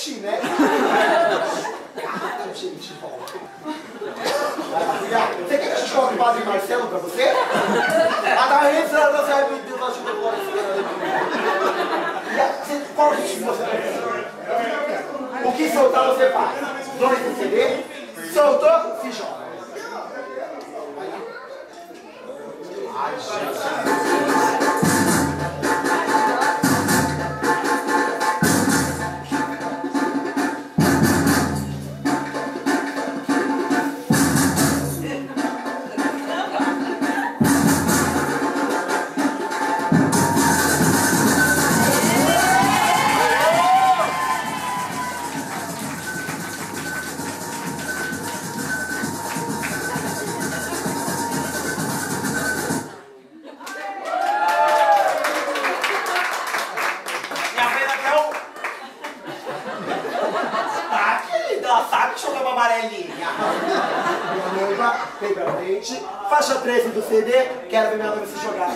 ti, né? Cara, gente, volta. Você quer que a gente coloque o Padre Marcelo pra você? Ah, tá rezando, você vai me Deus ajuda agora. Qual ritmo você quer? O que soltar você faz? 2 no CD, soltou, se joga. Ai, gente. Faixa 13 do CD, quero ver minha noiva se jogar.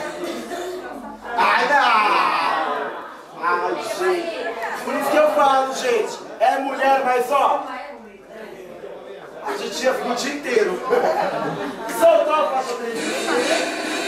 Ai, não! Ai, gente. Por isso que eu falo, gente. É mulher, mas ó. A gente já ficou o dia inteiro. Soltou a faixa 13 do CD.